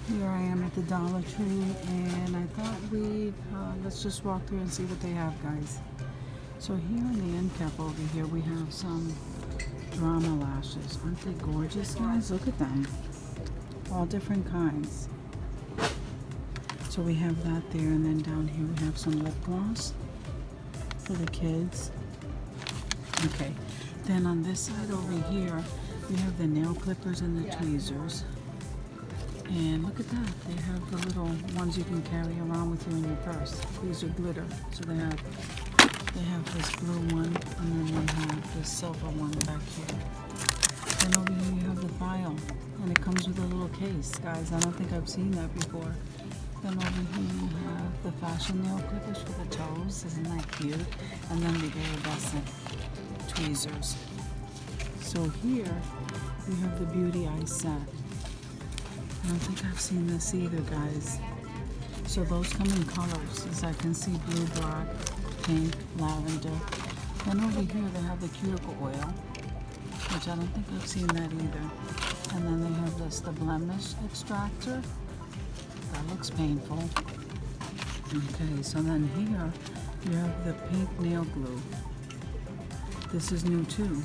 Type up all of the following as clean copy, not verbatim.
Here I am at the Dollar Tree, and I thought let's just walk through and see what they have, guys. So here in the end cap over here, we have some drama lashes. Aren't they gorgeous, guys? Look at them. All different kinds. So we have that there, and then down here we have some lip gloss for the kids. Okay, then on this side over here, we have the nail clippers and the tweezers. And look at that, they have the little ones you can carry around with you in your purse. These are glitter. So they have this blue one, and then they have this silver one back here. Then over here you have the file, and it comes with a little case. Guys, I don't think I've seen that before. Then over here you have the fashion nail clippers for the toes. Isn't that cute? And then the iridescent tweezers. So here we have the beauty eye set. I don't think I've seen this either, guys. So those come in colors, as I can see, blue, black, pink, lavender. Then over here they have the cuticle oil, which I don't think I've seen that either. And then they have the blemish extractor. That looks painful. Okay, so then here you have the pink nail glue. This is new too.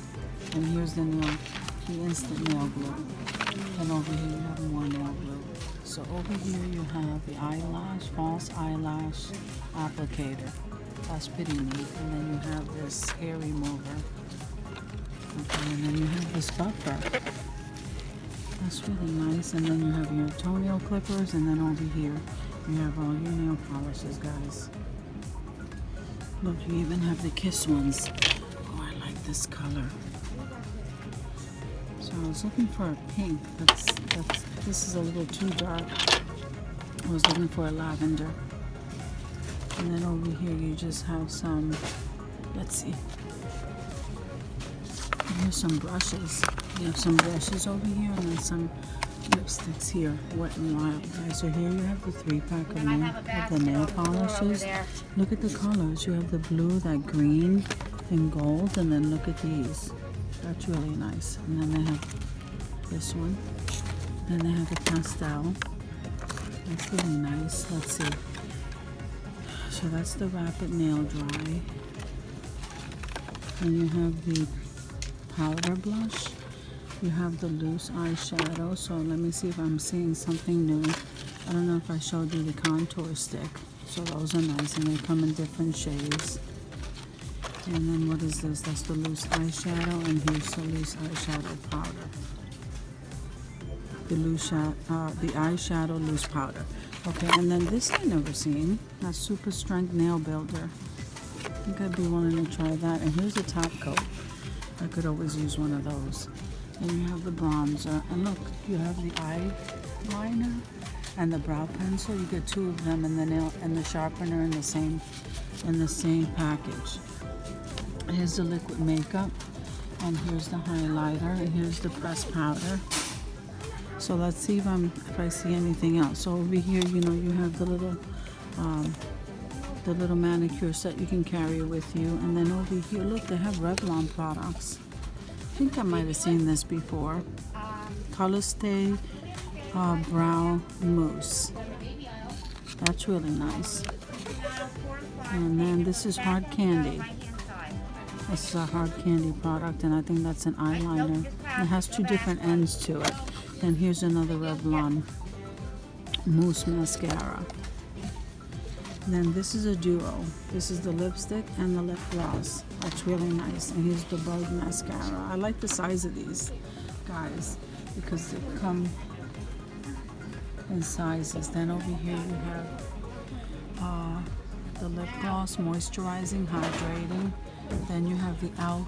And here's the instant nail glue. And over here you have more nail glue. So over here you have the false eyelash applicator. That's pretty neat. And then you have this hair remover. Okay, and then you have this buffer. That's really nice. And then you have your toenail clippers, and then over here you have all your nail polishes, guys. Look, you even have the kiss ones. Oh, I like this color. So I was looking for a pink. This is a little too dark. I was looking for a lavender. And then over here you just have some, let's see. Here's some brushes. You have some brushes over here, and then some lipsticks here, Wet n Wild. Guys, so here you have the 3-pack of the nail polishes. Look at the colors. You have the blue, that green, and gold, and then look at these. That's really nice. And then they have this one. Then they have the pastel. That's really nice. Let's see. So that's the Rapid Nail Dry. And you have the powder blush. You have the loose eyeshadow. So let me see if I'm seeing something new. I don't know if I showed you the contour stick. So those are nice, and they come in different shades. And then what is this? That's the loose eyeshadow, and here's the loose eyeshadow powder. The eyeshadow loose powder. Okay, and then this I never seen. That's Super Strength Nail Builder. I think I'd be wanting to try that. And here's the top coat. I could always use one of those. And you have the bronzer, and look, you have the eyeliner and the brow pencil. You get 2 of them, and the nail and the sharpener in the same package. Here's the liquid makeup, and here's the highlighter, and here's the pressed powder. So let's see if I see anything else. So over here, you have the little manicure set you can carry with you, and then over here, look, they have Revlon products. I think I might have seen this before. Color Stay Brow Mousse. That's really nice. And then this is Hard Candy. This is a hard candy product, and I think that's an eyeliner. It has 2 different ends to it. Then here's another Revlon Mousse Mascara. Then this is a duo. This is the lipstick and the lip gloss. That's really nice. And here's the Bug Mascara. I like the size of these, guys, because they come in sizes. Then over here you have the lip gloss, moisturizing, hydrating. Then you have the e.l.f.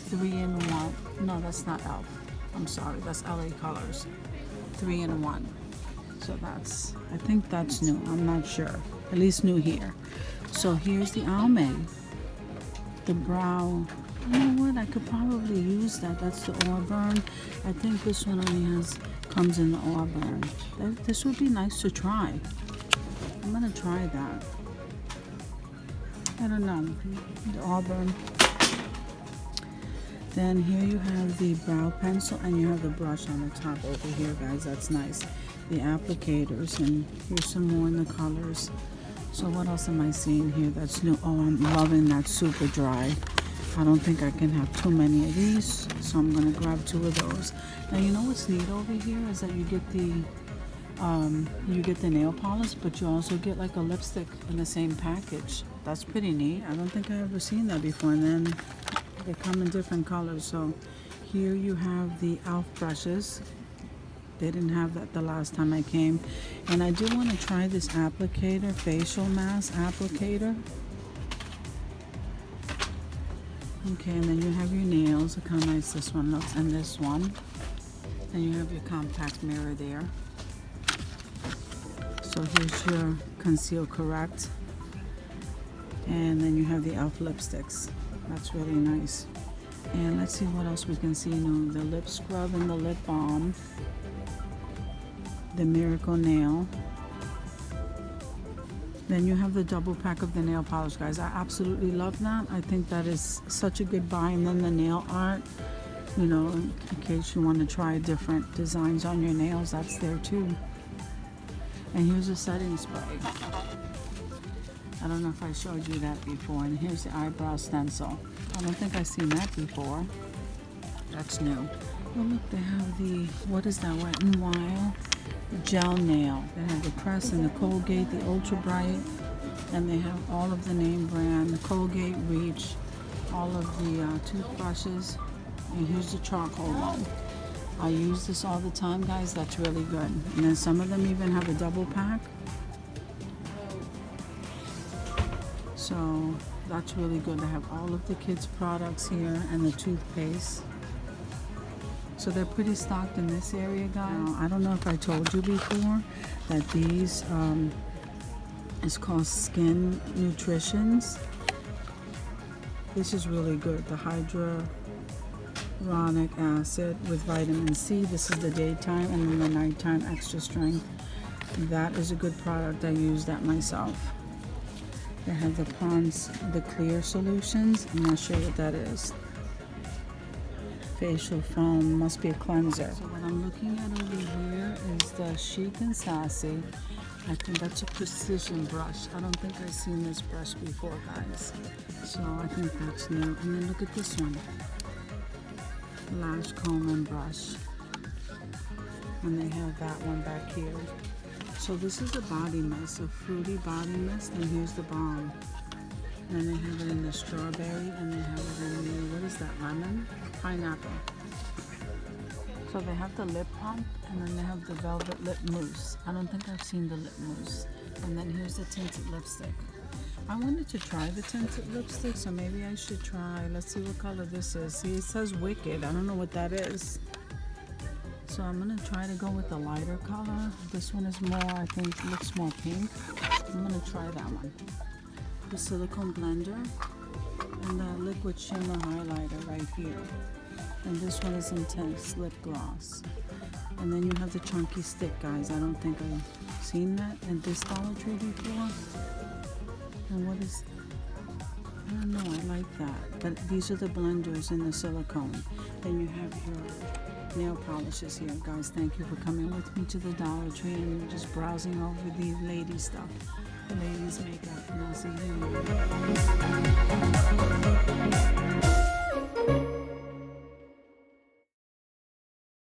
3-in-1. No, that's not e.l.f. I'm sorry, that's LA Colors. 3-in-1. So I think that's new. I'm not sure. At least new here. So here's the Almay. The brow. You know what? I could probably use that. That's the Auburn. I think this one only comes in the Auburn. This would be nice to try. I'm gonna try that. I don't know. The Auburn. Then here you have the brow pencil, and you have the brush on the top over here, guys. That's nice. the applicators, and here's some more in the colors. So what else am I seeing here that's new? Oh, I'm loving that super dry. I don't think I can have too many of these, so I'm gonna grab 2 of those. Now you know what's neat over here is that you get the nail polish, but you also get like a lipstick in the same package. That's pretty neat. I don't think I've ever seen that before. And then they come in different colors. So here you have the e.l.f. brushes. They didn't have that the last time I came. And I do want to try this applicator, facial mask applicator. Okay, and then you have your nails. Look how nice this one looks, and this one. And you have your compact mirror there. So here's your Conceal Correct. And then you have the e.l.f. lipsticks. That's really nice. And let's see what else we can see new. The lip scrub and the lip balm. The Miracle Nail. Then you have the double pack of the nail polish, guys. I absolutely love that. I think that is such a good buy. And then the nail art, you know, in case you want to try different designs on your nails, that's there too. And here's a setting spray. I don't know if I showed you that before. And here's the eyebrow stencil. I don't think I've seen that before. That's new. Oh look, they have the, what is that, Wet n Wild gel nail. They have the Crest and the Colgate, the Ultra Bright, and they have all of the name brand, the Colgate Reach, all of the toothbrushes, and here's the charcoal one. I use this all the time, guys. That's really good. And then some of them even have a double pack. So that's really good. They have all of the kids' products here and the toothpaste. So they're pretty stocked in this area, guys. Now, I don't know if I told you before that these is called Skin Nutritions. This is really good. The hyaluronic acid with vitamin C. This is the daytime, and then the nighttime extra strength. That is a good product. I use that myself. They have the Pond's the Clear Solutions. I'm not sure what that is. Facial foam, must be a cleanser. So what I'm looking at over here is the Chic and Sassy. I think that's a precision brush. I don't think I've seen this brush before, guys. So I think that's new. And then look at this one. Lash comb and brush. And they have that one back here. So this is a body mist, a fruity body mist, and here's the balm. And they have it in the strawberry, and they have it in the, what is that, lemon? Pineapple. So they have the lip pump, and then they have the velvet lip mousse. I don't think I've seen the lip mousse. And then here's the tinted lipstick. I wanted to try the tinted lipstick, so maybe I should try. Let's see what color this is. See, it says Wicked. I don't know what that is. So I'm gonna try to go with the lighter color. This one is more, I think, looks more pink. I'm gonna try that one. The silicone blender and the liquid shimmer highlighter right here. And this one is Intense Lip Gloss. And then you have the chunky stick, guys. I don't think I've seen that in this Dollar Tree before. And what is, I don't know, I like that. But these are the blenders in the silicone. Then you have your nail polishes here, guys. Thank you for coming with me to the Dollar Tree and just browsing over the lady stuff. The ladies' makeup, and I'll see you.